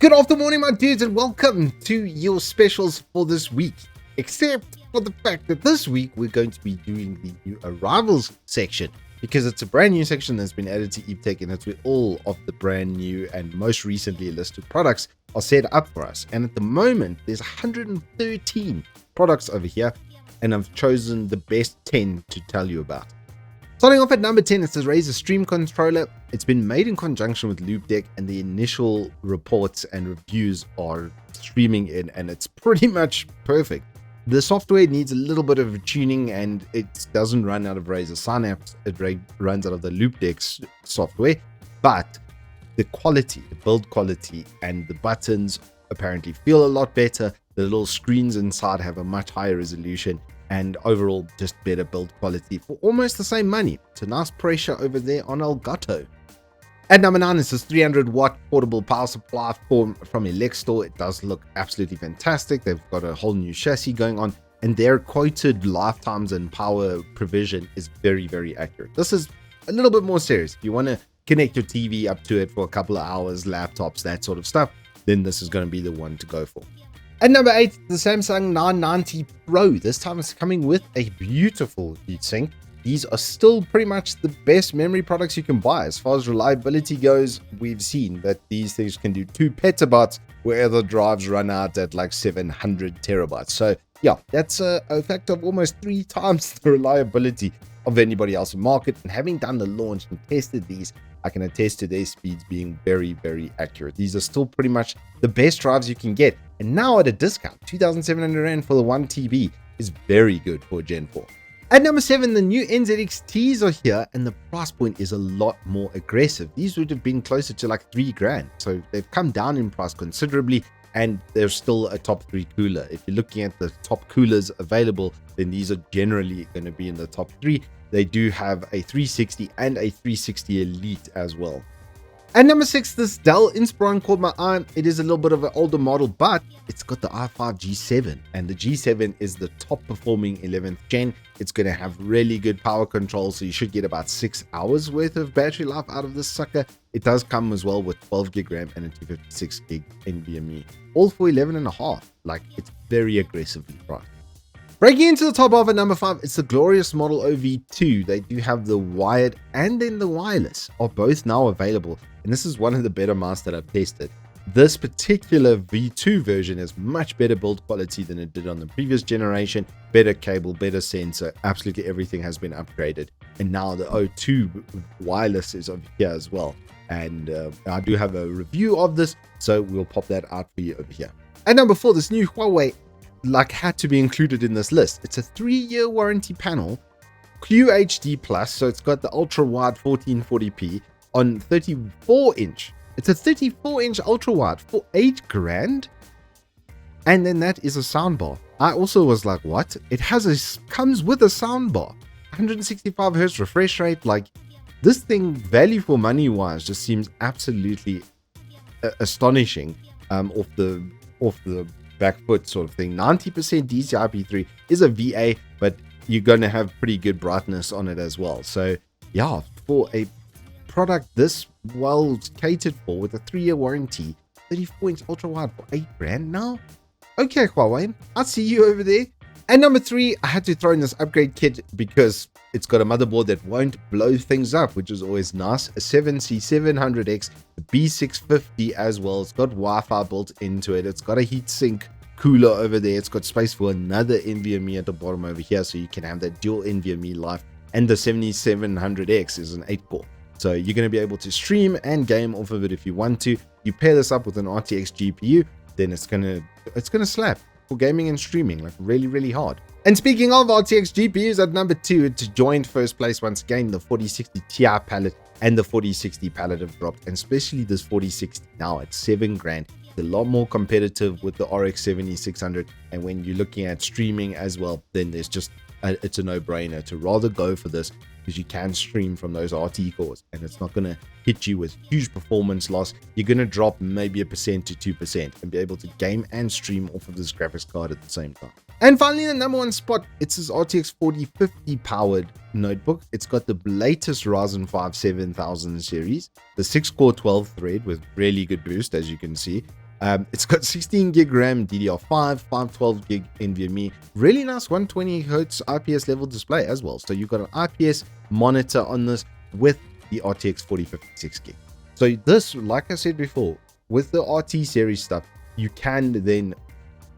Good afternoon, my dudes, and welcome to your specials for this week. Except for the fact that this week we're going to be doing the new arrivals section because it's a brand new section that's been added to Evetech, and it's where all of the brand new and most recently listed products are set up for us. And at the moment, there's 113 products over here, and I've chosen the best 10 to tell you about. Starting off at number 10, it's the Razer Stream Controller. It's been made in conjunction with Loupedeck, and the initial reports and reviews are streaming in, and it's pretty much perfect. The software needs a little bit of tuning, and it doesn't run out of Razer Synapse. It runs out of the Loupedeck software, but the quality, the build quality, and the buttons apparently feel a lot better. The little screens inside have a much higher resolution, and overall just better build quality for almost the same money. It's a nice pressure over there on Elgato. At number 9 is this 300-watt portable power supply from Elecstor. It does look absolutely fantastic. They've got a whole new chassis going on, and their quoted lifetimes and power provision is very, very accurate. This is a little bit more serious. If you want to connect your TV up to it for a couple of hours, laptops, that sort of stuff, then this is going to be the one to go for. At number 8, the Samsung 990 Pro. This time it's coming with a beautiful heatsink. These are still pretty much the best memory products you can buy. As far as reliability goes, we've seen that these things can do 2 petabytes, where other drives run out at like 700 terabytes. So yeah, that's a factor of almost 3 times the reliability of anybody else in the market. And having done the launch and tested these, I can attest to their speeds being very, very accurate. These are still pretty much the best drives you can get. And now at a discount, 2,700 Rand for the 1 TB is very good for Gen 4. At number 7, the new NZXTs are here, and the price point is a lot more aggressive. These would have been closer to like 3 grand. So they've come down in price considerably, and they're still a top 3 cooler. If you're looking at the top coolers available, then these are generally going to be in the top 3. They do have a 360 and a 360 Elite as well. At number 6, this Dell Inspiron caught my eye. It is a little bit of an older model, but it's got the i5 G7, and the G7 is the top performing 11th gen. It's going to have really good power control, so you should get about 6 hours worth of battery life out of this sucker. It does come as well with 12 gig RAM and a 256 gig NVMe, all for 11.5. Like, it's very aggressively priced. Breaking into the top half at number 5, it's the glorious Model OV2. They do have the wired and then the wireless are both now available. And this is one of the better mouse that I've tested. This particular V2 version has much better build quality than it did on the previous generation. Better cable, better sensor, absolutely everything has been upgraded. And now the O2 wireless is over here as well. And I do have a review of this, so we'll pop that out for you over here. At number 4, this new Huawei had to be included in this list. It's a 3-year warranty panel, QHD+, so it's got the ultra-wide 1440p on 34-inch. It's a 34-inch ultra-wide for 8 grand, and then that is a soundbar. I also was like, what? It comes with a soundbar, 165 hertz refresh rate. Like, this thing, value for money wise, just seems absolutely astonishing. Off the back foot sort of thing. 90% DCI-P3 is a VA, but you're going to have pretty good brightness on it as well. So yeah, for a product this well catered for with a 3-year warranty, 34-inch ultra wide for 8 grand now. Okay, Huawei, I see you over there. And number 3, I had to throw in this upgrade kit because it's got a motherboard that won't blow things up, which is always nice. A 7C700X, the B650 as well. It's got Wi-Fi built into it. It's got a heatsink cooler over there. It's got space for another NVMe at the bottom over here, so you can have that dual NVMe life. And the 7700X is an 8-core. So you're going to be able to stream and game off of it if you want to. You pair this up with an RTX GPU, then it's gonna slap for gaming and streaming, like really, really hard. And speaking of RTX GPUs, at number 2, it joined first place once again. The 4060 Ti palette and the 4060 palette have dropped, and especially this 4060 now at 7 grand. It's a lot more competitive with the RX 7600, and when you're looking at streaming as well, then there's just it's a no-brainer to rather go for this, because you can stream from those RT cores and it's not going to hit you with huge performance loss. You're going to drop maybe 1% to 2% and be able to game and stream off of this graphics card at the same time. And finally, the number 1 spot, it's this RTX 4050 powered notebook. It's got the latest Ryzen 5 7000 series, the 6-core 12 thread with really good boost, as you can see. It's got 16 gig RAM, DDR5, 512 gig NVMe, really nice 120 Hz IPS level display as well. So you've got an IPS monitor on this with the RTX 4056 gig. So this, like I said before, with the RT series stuff, you can then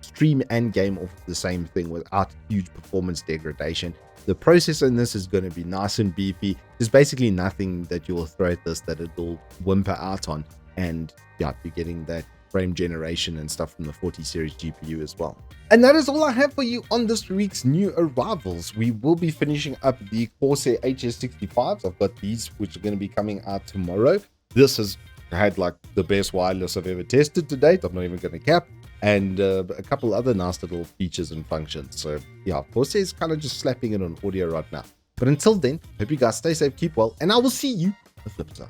stream and game off the same thing without huge performance degradation. The processor in this is going to be nice and beefy. There's basically nothing that you will throw at this that it'll whimper out on. And yeah, you're getting that frame generation and stuff from the 40 series GPU as well. And that is all I have for you on this week's new arrivals. We will be finishing up the Corsair HS65s. I've got these which are going to be coming out tomorrow. This has had like the best wireless I've ever tested to date. I'm not even going to cap. And a couple other nice little features and functions. So yeah, Corsair is kind of just slapping it on audio right now. But until then, hope you guys stay safe, keep well, and I will see you on the flip side.